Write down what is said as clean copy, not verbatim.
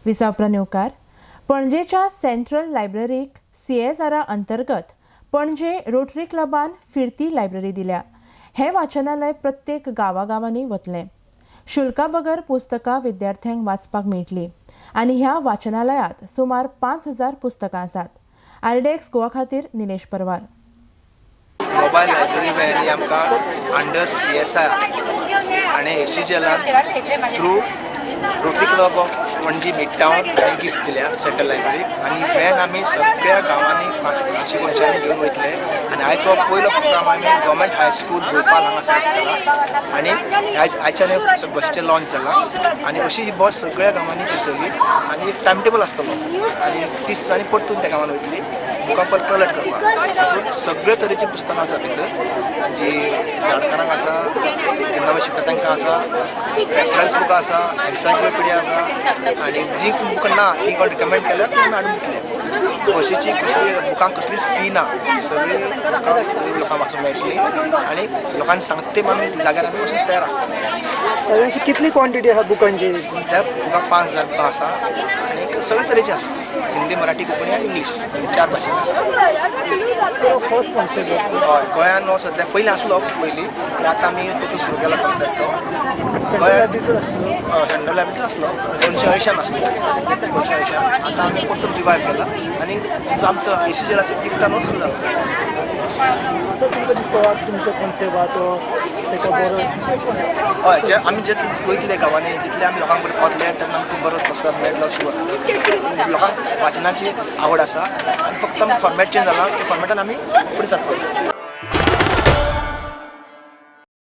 विसावप्रा न्यूकार पणजेच्या central लायब्ररीक CSR अंतर्गत पणजे रोटरी क्लबान फिरती लायब्ररी दिल्या। हे वाचनालय प्रत्येक गावागावांनी वतले। शुल्का बगर पुस्तकां विद्यार्थ्यांक वाचपाक मेळटली आणि ह्या वाचनालयात सुमार 5000 पुस्तकां आसात। RDX गोवा खातीर निलेश परवार। मोबाईल लायब्ररी मेळ्ळी आमकां अंडर CSR आणि ACGL through rotary club of Panaji mid town gift दिल्या सेंट्रल लायब्ररीक आणि व्हॅन आमी सगळ्या गांवांनी अशी गोंयच्यांनी घेवन वयतले आणि आयचो पयलो प्रोग्राम आमी गव्हर्मेंट हायस्कूल भोपाल हांगा स्टार्ट केला आणि आयच्यान बसीचें लॉन्च जाला आणि अशी ही बस सगळ्या गांवांनी चलतली आणि एक टायम टेबल आसतलो आणि 30 दिसांनी परतून त्या गांवांत वयतली बुकां पर कलेक्ट करपाक। तातूंत सगळे तरेची पुस्तकां आसा भितर जी जाणकारांक आसा, नवे शिकता तांकां आसा, रेफरन्स बुकां आसा, एन्सायक्लोपिडिया आसा आणि जी बुकां ना ती कोण रिकमेंड केल्यार ती हाडून दितले। बसीची कसली बुकांक कसलीच फी ना, सगळी लोकांक वाचूंक मेळटली आणि लोकांनी सांगता ते आमी जाग्यार आमी वचून तयार आसतले। सगळ्यांची कितली क्वॉन्टिटी आहा बुकांची? त्या बुकां 5000 बुकां आसा आणि सगळे तरेची आसा, हिंदी, मराठी, कोंकणी आणि इंग्लीश 4 भाशेन आसा। फर्स्ट कॉन्सेप्ट हय, गोंयान हो सद्या पयलीं आसलो पयलीं, पूण आतां आमी परतून सुरू केला कॉन्सेप्ट तो। गोंयांत सेंट्रल लायब्ररीचो आसलो 1980 आसलो 1980 आतां आमी परतून रिवायव केला आणि आमचो ACGLाचो गिफ्टानूच सुरू जाला। असं तुमकां दिसता तुमचो कॉन्सेप्ट आहा तो तेका बरो? हय, आमी जे वयतले गांवांनी जितले आमी लोकांक बरें पावतले तेन्ना आमकां बरो प्रतिसाद मेळटलो शुअर। लोकांक वाचनाची आवड आसा आणि फक्त फॉर्मॅट चेंज जाला, त्या फॉर्मॅटान आमी फुडें सरतले।